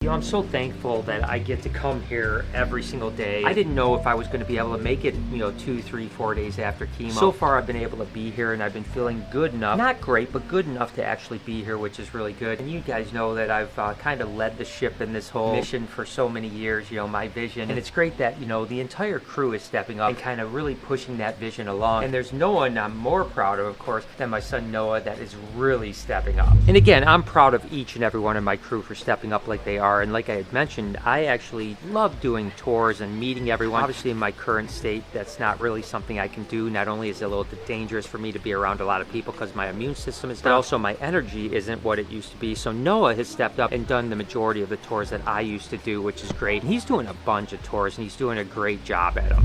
You know, I'm so thankful that I get to come here every single day. I didn't know if I was going to be able to make it, you know, 2, 3, 4 days after chemo. So far, I've been able to be here, and I've been feeling good enough. Not great, but good enough to actually be here, which is really good. And you guys know that I've kind of led the ship in this whole mission for so many years, you know, my vision. And it's great that, you know, the entire crew is stepping up and kind of really pushing that vision along. And there's no one I'm more proud of course, than my son Noah that is really stepping up. And again, I'm proud of each and every one of my crew for stepping up like they are. And like I had mentioned, I actually love doing tours and meeting everyone. Obviously, in my current state, that's not really something I can do. Not only is it a little bit dangerous for me to be around a lot of people because my immune system is down, but also my energy isn't what it used to be. So Noah has stepped up and done the majority of the tours that I used to do, which is great. And he's doing a bunch of tours, and he's doing a great job at them.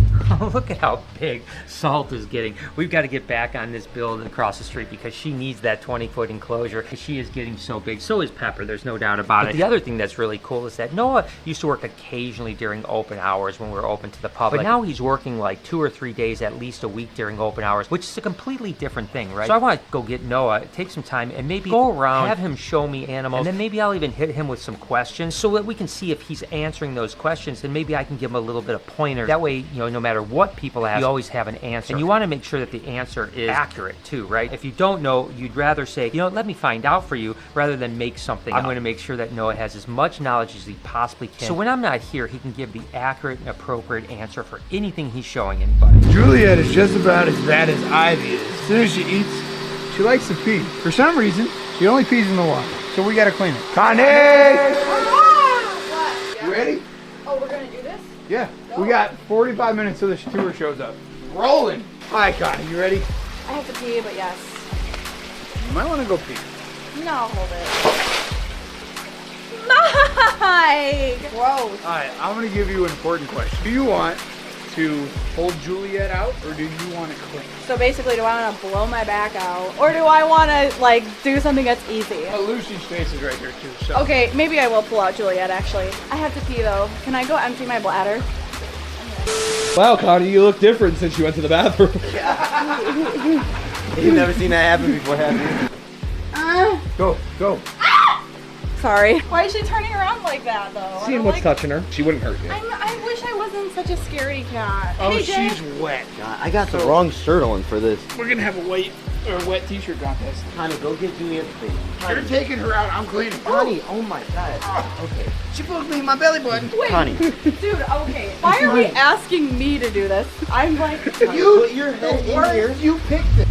Look at how big Salt is getting. We've got to get back on this building across the street because she needs that 20-foot enclosure. She is getting so big. So is Pepper, there's no doubt about it. The other thing that's really cool is that Noah used to work occasionally during open hours when we were open to the public. But now he's working like 2 or 3 days at least a week during open hours, which is a completely different thing, right? So I want to go get Noah, take some time, and maybe go around, have him show me animals, and then maybe I'll even hit him with some questions so that we can see if he's answering those questions, and maybe I can give him a little bit of pointer. That way, you know, no matter what people ask, you always have an answer. And you want to make sure that the answer is accurate too, right? If you don't know, you'd rather say, you know, let me find out for you rather than make something up. I'm going to make sure that Noah has as much knowledge as he possibly can. So when I'm not here, he can give the accurate and appropriate answer for anything he's showing anybody. Juliet is just about as bad as Ivy is. As soon as she eats, she likes to pee. For some reason, she only pees in the water. So we gotta clean it. Connie! What? You ready? Oh, we're gonna do this? Yeah. No. We got 45 minutes till the tour shows up. Rolling! Alright, Connie, you ready? I have to pee, but yes. You might want to go pee. No, hold it. Mike! Gross. Alright, I'm gonna give you an important question. Do you want to hold Juliet out, or do you want to clean? So basically, do I want to blow my back out, or do I want to like do something that's easy? Lucy's face is right here too. So. Okay, maybe I will pull out Juliet. Actually, I have to pee though. Can I go empty my bladder? Wow, Connie, you look different since you went to the bathroom. You've never seen that happen before, have you? Go. Sorry. Why is she turning around like that though? Seeing what's touching her, she wouldn't hurt you. I wish I wasn't such a scaredy cat. Oh, hey, Jay. she's wet. God, I got the wrong shirt on for this. We're gonna have a wet t-shirt contest. Connie, go get Juliet's face. You're taking her out, I'm cleaning. Connie, oh my God. Okay. She poked me in my belly button. Wait, Connie. dude, okay. Why are we asking me to do this? I'm like, You put your head in here. You picked it.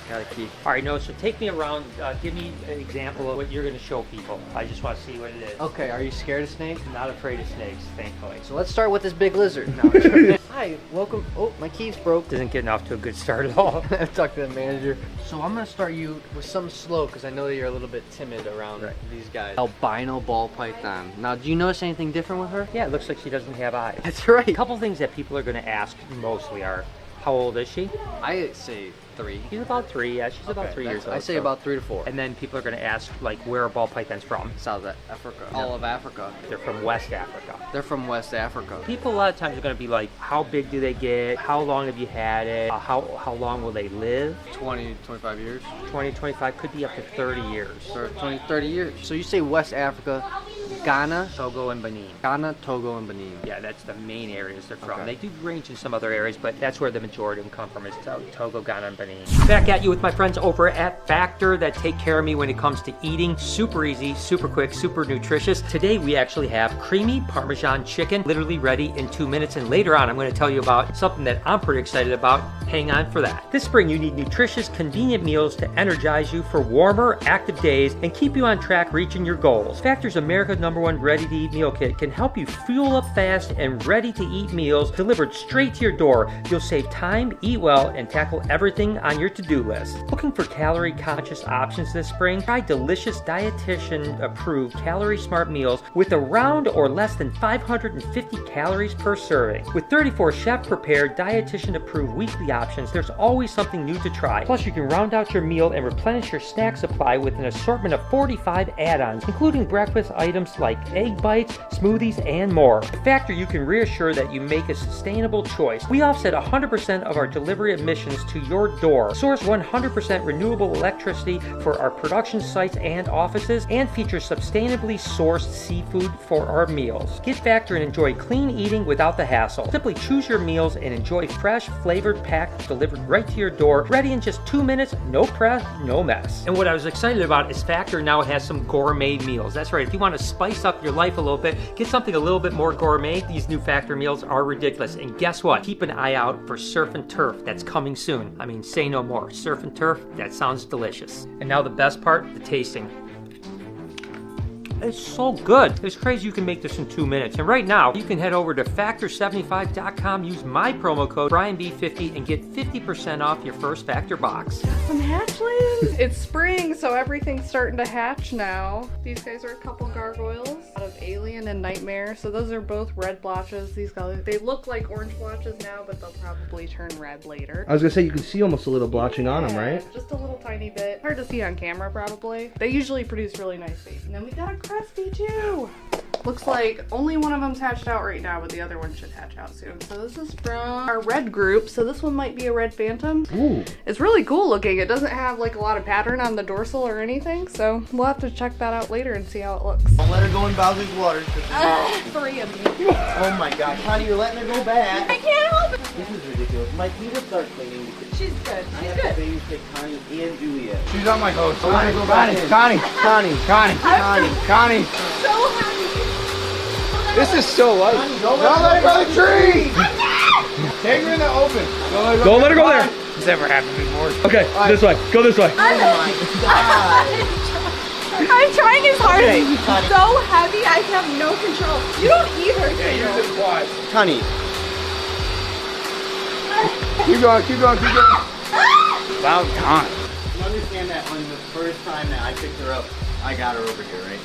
Gotta keep. All right, Noah, so take me around. Give me an example of what you're going to show people. I just want to see what it is. Okay, are you scared of snakes? I'm not afraid of snakes, thankfully. So let's start with this big lizard. No, hi, welcome. Oh, my keys broke. Isn't getting off to a good start at all. Talk to the manager. So I'm gonna start you with something slow because I know that you're a little bit timid around these guys. Albino ball python. Now, do you notice anything different with her? Yeah, it looks like she doesn't have eyes. That's right. A couple things that people are going to ask mostly are, how old is she? I say 3. She's about 3. Yeah, she's about 3 years old. I say about 3 to 4. And then people are going to ask, like, where are ball pythons from? South Africa. All of Africa. They're from West Africa. They're from West Africa. People a lot of times are going to be like, how big do they get? How long have you had it? How long will they live? 20, 25 years. 20, 25, could be up to 30 years. Or 20, 30 years. So you say West Africa, Ghana, Togo, and Benin. Ghana, Togo, and Benin. Yeah, that's the main areas they're from. Okay. They do range in some other areas, but that's where the majority of them come from, is Togo, Ghana, and Benin. Back at you with my friends over at Factor that take care of me when it comes to eating. Super easy, super quick, super nutritious. Today we actually have creamy Parmesan chicken, literally ready in 2 minutes. And later on, I'm going to tell you about something that I'm pretty excited about. Hang on for that. This spring, you need nutritious, convenient meals to energize you for warmer, active days and keep you on track reaching your goals. Factor's America's #1 ready-to-eat meal kit can help you fuel up fast and ready-to-eat meals delivered straight to your door. You'll save time, eat well, and tackle everything on your to-do list. Looking for calorie-conscious options this spring? Try delicious dietitian-approved calorie-smart meals with around or less than 550 calories per serving. With 34 chef-prepared, dietitian-approved weekly options, there's always something new to try. Plus, you can round out your meal and replenish your snack supply with an assortment of 45 add-ons, including breakfast items like egg bites, smoothies, and more. Factor, you can reassure that you make a sustainable choice. We offset 100% of our delivery emissions to your door, source 100% renewable electricity for our production sites and offices, and feature sustainably sourced seafood for our meals. Get Factor and enjoy clean eating without the hassle. Simply choose your meals and enjoy fresh, flavored packs delivered right to your door, ready in just 2 minutes, no prep, no mess. And what I was excited about is Factor now has some gourmet meals. That's right, if you want to spice up your life a little bit, get something a little bit more gourmet, these new Factor meals are ridiculous. And guess what? Keep an eye out for surf and turf. That's coming soon. I mean, say no more. Surf and turf, that sounds delicious. And now the best part, the tasting. It's so good. It's crazy you can make this in 2 minutes. And right now, you can head over to Factor75.com, use my promo code BrianB50 and get 50% off your first Factor box. Some hatchlings. It's spring, so everything's starting to hatch now. These guys are a couple gargoyles out of Alien and Nightmare. So those are both red blotches. These guys, they look like orange blotches now, but they'll probably turn red later. I was gonna say, you can see almost a little blotching on them, right? Just a little tiny bit. Hard to see on camera, probably. They usually produce really nice babies. And then we got a Crusty too. Looks like only one of them's hatched out right now, but the other one should hatch out soon. So this is from our red group. So this one might be a red phantom. Ooh. It's really cool looking. It doesn't have like a lot of pattern on the dorsal or anything. So we'll have to check that out later and see how it looks. Don't let her go in Bowser's waters. 3 of you. Oh my god, Connie, you're letting her go back. I can't help it. This is ridiculous. Mike, you just start cleaning. She's good. I She's have good. to babysit Connie and Julia. She's on my host. Connie, go back in. Connie, Connie, Connie, Connie. So happy. This is so light. Connie, Don't let her go to the tree. Take her in the open. Don't let her go there. It's never happened before. Okay, this way. Go this way. Oh my god. I'm trying as hard. Okay, It's Connie. so heavy, I have no control. You don't either. Yeah, use it twice. Connie. Keep going, keep going, keep going. About time. You understand that when the first time that I picked her up, I got her over here, right?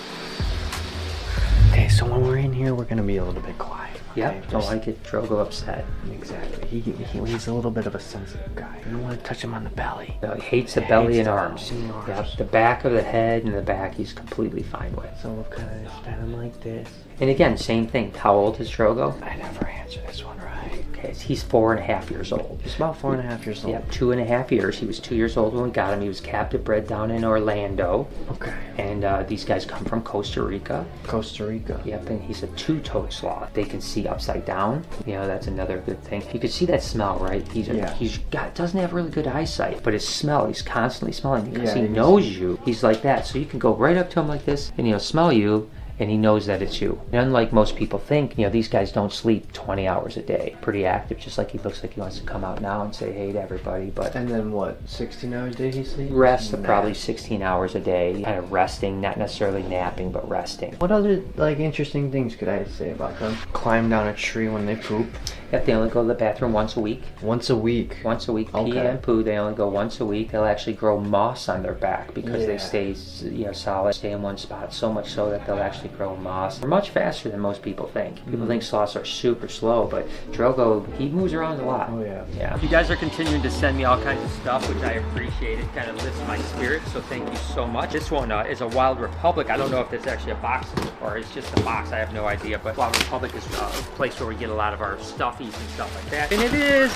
Okay, so when we're in here, we're gonna be a little bit quiet. Yep, don't like it. Drogo upset. Exactly. He's a little bit of a sensitive guy. You don't want to touch him on the belly. No, he hates the belly and the arms. belly and arms. Yep, the back of the head and the back he's completely fine with. So we'll kind of just pat him like this. And again, same thing. How old is Drogo? I never answer this one right. Okay, he's 4.5 years old. He's about 4.5 years old. Yep, 2.5 years. He was 2 years old when we got him. He was captive bred down in Orlando. Okay. And these guys come from Costa Rica. Costa Rica. Yep, and he's a two-toed sloth. They can see upside down. You know, that's another good thing. You can see that smell, right? He's doesn't have really good eyesight, but his smell, he's constantly smelling because he knows you. He's like that. So you can go right up to him like this and he'll smell you. And he knows that it's you. And unlike most people think, you know, these guys don't sleep 20 hours a day. Pretty active, just like he looks like he wants to come out now and say hey to everybody. But And then what, 16 hours a day he sleeps? rest of probably 16 hours a day, kind of resting, not necessarily napping, but resting. What other, like, interesting things could I say about them? Climb down a tree when they poop. If they only go to the bathroom once a week. Once a week. Once a week, pee Okay. and poo, they only go once a week. They'll actually grow moss on their back because they stay, you know, solid, stay in one spot, so much so that they'll actually grow moss. They're much faster than most people think. People think sloths are super slow, but Drogo, he moves around a lot. Oh yeah. Yeah. You guys are continuing to send me all kinds of stuff, which I appreciate. It kind of lifts my spirit, so thank you so much. This one is a Wild Republic. I don't know if it's actually a box or it's just a box. I have no idea, but Wild Republic is a place where we get a lot of our stuffies and stuff like that. And it is.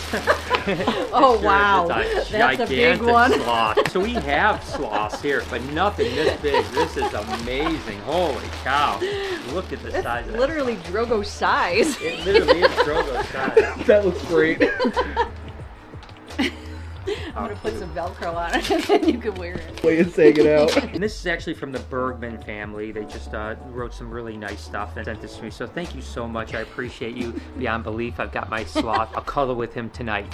Oh, Sure, wow. it's That's a big gigantic one. sloth. So we have sloths here, but nothing this big. This is amazing. Holy cow. Look at the size of that. Literally Drogo's size. It literally is Drogo's size. That looks great. I'm gonna put some Velcro on it and then you can wear it. Way it's taking out. And this is actually from the Bergman family. They just wrote some really nice stuff and sent this to me. So thank you so much. I appreciate you beyond belief. I've got my sloth. I'll cuddle with him tonight.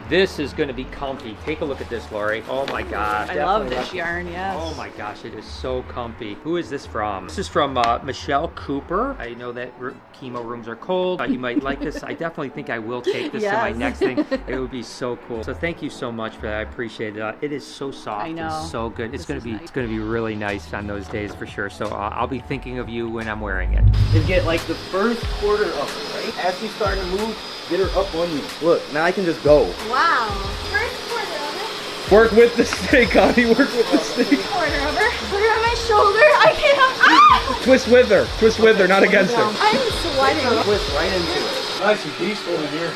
This is going to be comfy. Take a look at this, Lori. Oh my gosh. I love Definitely this yarn, yes. Oh my gosh, it is so comfy. Who is this from? This is from Michelle Cooper. I know that chemo rooms are cold. You might like this. I definitely think I will take this to my Yes. next thing. It would be so cool. So thank you so much for that. I appreciate it. It is so soft I know. and so good. It's This going to is be nice. it's going to be really nice on those days for sure. So I'll be thinking of you when I'm wearing it. And get like the first quarter of her, right? As she's starting to move, get her up on you. Look, now I can just go. Wow. First quarter of it. Work with the snake, Connie. Work with the snake. Corner over. Put her on my shoulder. I can't. Ah! Twist with her. Twist with her, not against her. I'm sweating. Twist right into it. Nice and peaceful in here.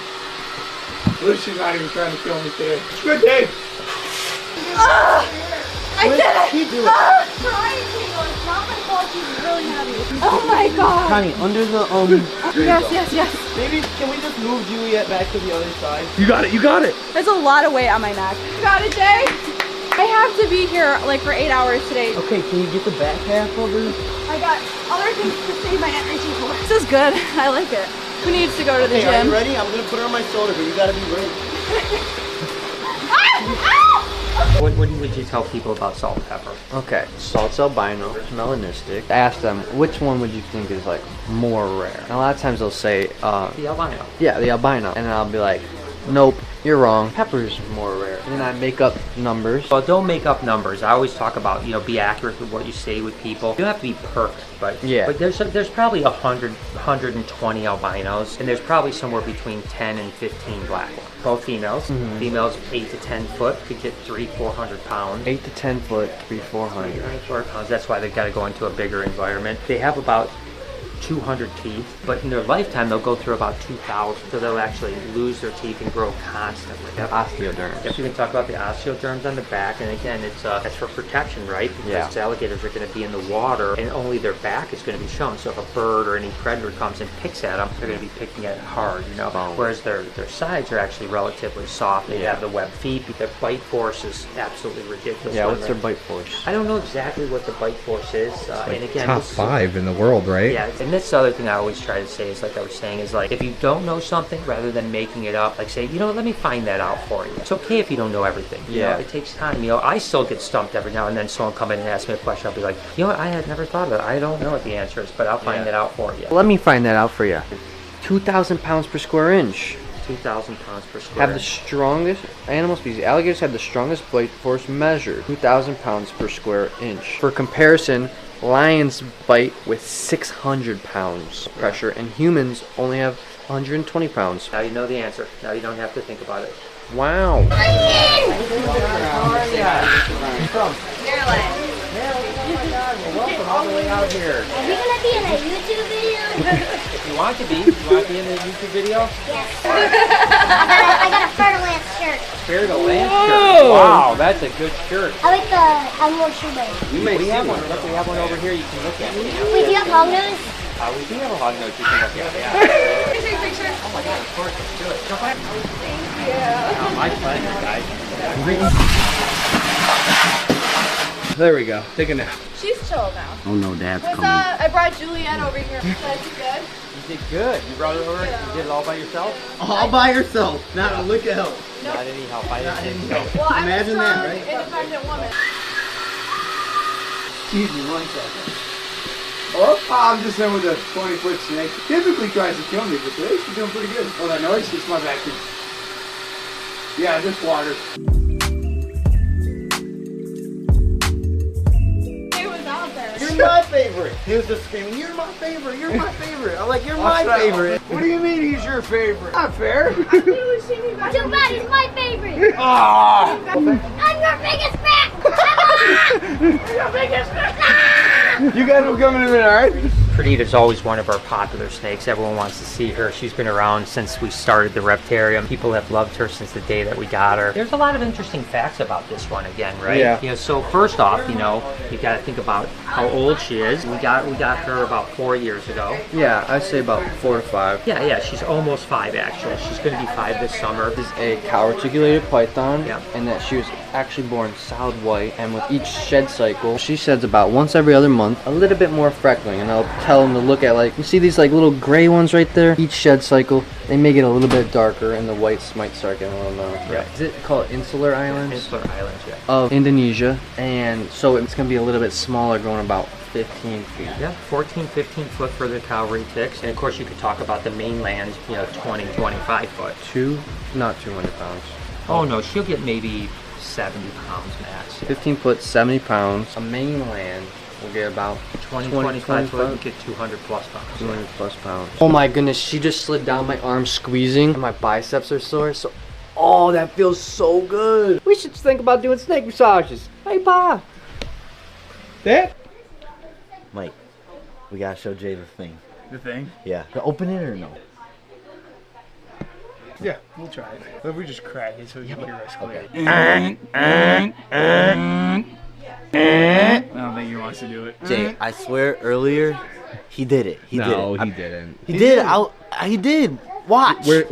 Lucy's not even trying to kill me today. Good day. I did it. Keep doing it. Trying to. It's not my fault. She's really heavy. Oh my god. Connie, under the Yes. Maybe can we just move Juliet back to the other side? You got it. You got it. There's a lot of weight on my neck. Got it, Jay? I have to be here like for 8 hours today. Okay, can you get the back half over? I got other things to save my energy for. This is good. I like it. Who needs to go to the Hey, are gym? you ready? I'm gonna put her on my shoulder, but you gotta be ready. What would you tell people about salt and pepper? Okay, salt's albino, melanistic. Ask them which one would you think is like more rare. And a lot of times they'll say, The albino. yeah, the albino, and then I'll be like, nope, you're wrong. Pepper's more rare. And then I make up numbers. Well, don't make up numbers. I always talk about, be accurate with what you say with people. You don't have to be perfect, but Yeah. But there's probably 120 albinos, and there's probably somewhere between 10 and 15 black ones. Both females. Females 8 to 10 foot could get 300-400 pounds. 8 to 10 foot, 300-400. 400 pounds. That's why they've got to go into a bigger environment. They have about 200 teeth, but in their lifetime they'll go through about 2,000, so they'll actually lose their teeth and grow constantly. Yep. Osteoderms. Yep. You can talk about the osteoderms on the back, and again, that's for protection, right? Because alligators are going to be in the water, and only their back is going to be shown. So if a bird or any predator comes and picks at them, they're going to be picking at it hard, Whereas their sides are actually relatively soft. They have the webbed feet. Their bite force is absolutely ridiculous. Yeah, what's their bite force? I don't know exactly what the bite force is. And again, Top 5 in the world, right? yeah, and this other thing I always try to say is, like I was saying, is like if you don't know something, rather than making it up, like say, let me find that out for you. It's okay if you don't know everything. It takes time. I still get stumped every now and then. Someone come in and ask me a question, I'll be like, I had never thought of it. I don't know what the answer is, but I'll find it out for you. Let me find that out for you. 2,000 pounds per square inch. 2,000 pounds per square. Have the strongest animal species. Alligators have the strongest bite force measured. 2,000 pounds per square inch. For comparison, lions bite with 600 pounds pressure, and humans only have 120 pounds. Now you know the answer. Now you don't have to think about it. Wow. Welcome all the way out here. Are we gonna be in a YouTube video? If you want to be in a YouTube video? Yes. I got a Fertilance shirt. Here the land shirt. Wow, that's a good shirt. I like the Emerald Shoebox. We have one. Look, we have one over here you can look at. Wait, do you have hog nose? We do have a hog nose you can look at, yeah. Oh my god, of course, let's do it. Come on. Thank you. My pleasure, guys. There we go. Take a nap. She's chill now. Oh no, Dad's What's up? I brought Juliet over here. That's good. You did good. You brought it over. You did it all by yourself? All by yourself, not a lick of help. Not any help. I didn't need help. Well, I'm Imagine a strong, that, right? independent woman. Excuse me 1 second. Oh, I'm just in with a 20-foot snake. Typically tries to kill me, but today she's doing pretty good. Oh, that noise? It's my vacuum. Yeah, just water. You're my favorite. He was just screaming, "You're my favorite. You're my favorite." I'm like, "You're my favorite." What do you mean he's your favorite? Not fair. Too bad he's my favorite. Ah! I'm your biggest fan. Your biggest fan. You guys will come in a minute, alright? Perdita's always one of our popular snakes. Everyone wants to see her. She's been around since we started the Reptarium. People have loved her since the day that we got her. There's a lot of interesting facts about this one again, right? Yeah. So first off, you got to think about how old she is. We got her about 4 years ago. Yeah, I'd say about 4 to 5. Yeah, she's almost 5 actually. She's going to be 5 this summer. This is a cow-articulated python, Yeah. and that she was actually born solid white, and with each shed cycle, she sheds about once every other month, a little bit more freckling, and I'll tell them to look at, like, you see these like little gray ones right there? Each shed cycle, they may get a little bit darker, and the whites might start getting a little more. Right. Is it called Insular Islands? Insular Islands, yeah. Of Indonesia, and so it's going to be a little bit smaller, growing about 15 feet. Yeah, 14, 15 foot for the Cowrie ticks. And of course you could talk about the mainland, 20, 25 foot. Not 200 pounds. Oh no, she'll get maybe 70 pounds max. 15 foot, 70 pounds. A mainland will get about 20, 25 foot, you get 200 plus pounds. 200 plus pounds. Oh my goodness, she just slid down my arm squeezing. My biceps are sore, so Oh, that feels so good. We should think about doing snake massages. Hey, Pa. That? Mike, we gotta show Jay the thing. The thing? Yeah. Open it or no? Yeah, we'll try it. But we just crack it so you can hear us clear. I don't think he wants to do it. Jay, I swear earlier, he did it. He did it. No, he didn't. He did. He did. Watch. Where?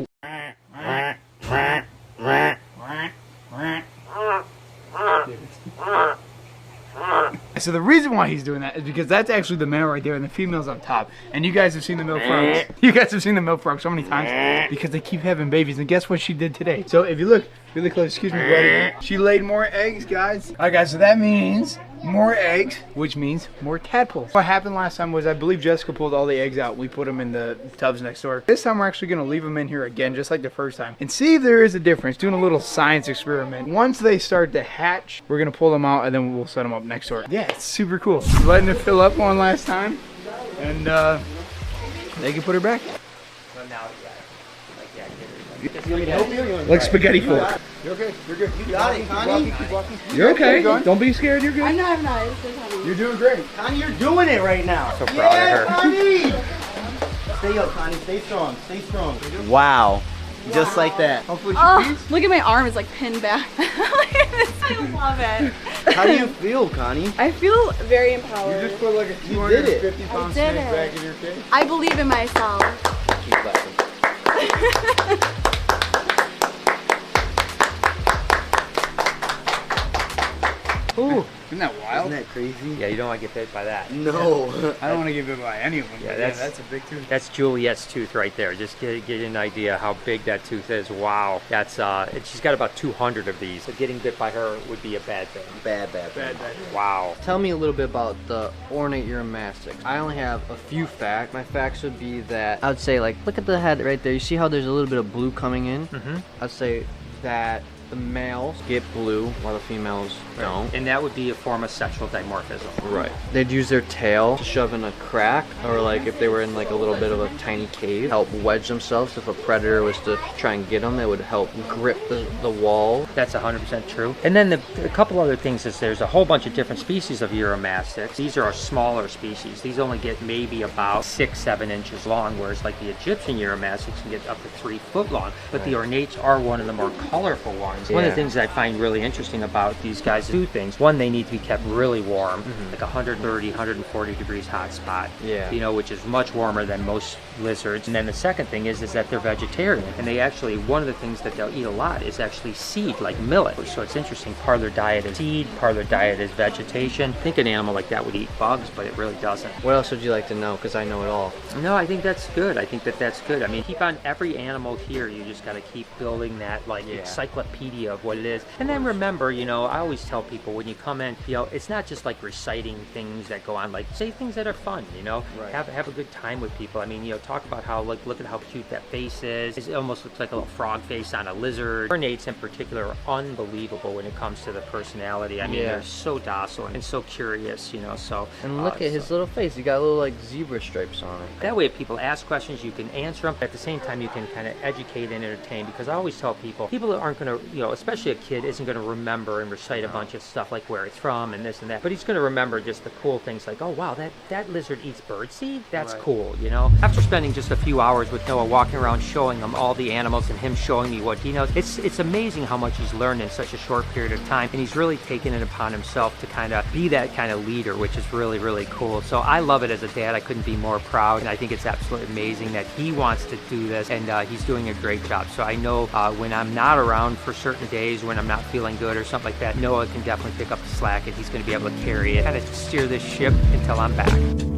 So the reason why he's doing that is because that's actually the male right there and the female's on top. And you guys have seen the milk frogs. You guys have seen the milk frogs so many times because they keep having babies. And guess what she did today? So if you look really close, excuse me, buddy. She laid more eggs, guys. All right, guys, so that means more eggs, which means more tadpoles. What happened last time was I believe Jessica pulled all the eggs out. We put them in the tubs next door. This time we're actually going to leave them in here again, just like the first time, and see if there is a difference. Doing a little science experiment. Once they start to hatch, we're going to pull them out and then we'll set them up next door. Yeah, it's super cool. Letting it fill up one last time, and they can put her back. Like spaghetti fork. You're okay. You're good. You got it, Connie. You're okay. Don't be scared. You're good. I'm not. It's just funny. You're doing great. Connie, you're doing it right now. So proud of her. Connie. Stay up, Connie. Stay strong. Stay strong. Wow. Just like that. Hopefully she Oh, pees. look at my arm. It's like pinned back. Look at this. I love it. How do you feel, Connie? I feel very empowered. You just put like a did it. 250-pound I snake did it. back in your cage. I believe in myself. Keep laughing. Ooh, isn't that wild? Isn't that crazy? Yeah, you don't want to get bit by that. No. I don't want to get bit by any of them. Yeah, but that's a big tooth. That's Juliet's tooth right there. Just get an idea how big that tooth is. Wow, that's she's got about 200 of these. So getting bit by her would be a bad thing. Bad. Wow. Tell me a little bit about the ornate uromastics. I only have a few facts. My facts would be that I would say, like, look at the head right there. You see how there's a little bit of blue coming in? Mm-hmm. I'd say that the males get blue while the females don't. And that would be a form of sexual dimorphism. Right. They'd use their tail to shove in a crack, or like if they were in like a little bit of a tiny cave, help wedge themselves. If a predator was to try and get them, they would help grip the wall. That's 100% true. And then a couple other things is there's a whole bunch of different species of uromastics. These are smaller species. These only get maybe about 6-7 inches long, whereas like the Egyptian uromastics can get up to 3 foot long. But the ornates are one of the more colorful ones. One of the things I find really interesting about these guys is 2 things. One, they need to be kept really warm, like 130, 140 degrees hot spot. Yeah. You know, which is much warmer than most lizards. And then the second thing is that they're vegetarian. And they actually, one of the things that they'll eat a lot is actually seed, like millet. So it's interesting. Part of their diet is seed, part of their diet is vegetation. I think an animal like that would eat bugs, but it really doesn't. What else would you like to know? Because I know it all. No, I think that's good. I think that's good. I mean, keep on every animal here. You just got to keep building that like encyclopedia of what it is. And then remember, you know, I always tell people when you come in, you know, it's not just like reciting things that go on, like say things that are fun, you know, have a good time with people. I mean, you know, talk about how, like, look at how cute that face is. It almost looks like a little frog face on a lizard. Ornates in particular are unbelievable when it comes to the personality. I mean, they're so docile and so curious, you know, so. And look at his little face. He got little like zebra stripes on it. That way if people ask questions, you can answer them. At the same time, you can kind of educate and entertain, because I always tell people aren't going to, you know, especially a kid isn't going to remember and recite a bunch of stuff like where it's from and this and that, but he's going to remember just the cool things like, oh wow, that lizard eats birdseed? That's cool, you know? After spending just a few hours with Noah walking around showing him all the animals and him showing me what he knows, it's amazing how much he's learned in such a short period of time, and he's really taken it upon himself to kind of be that kind of leader, which is really, really cool. So I love it as a dad. I couldn't be more proud, and I think it's absolutely amazing that he wants to do this, and he's doing a great job. So I know when I'm not around for certain days, when I'm not feeling good or something like that, Noah can definitely pick up the slack, and he's going to be able to carry it, kind of steer this ship until I'm back.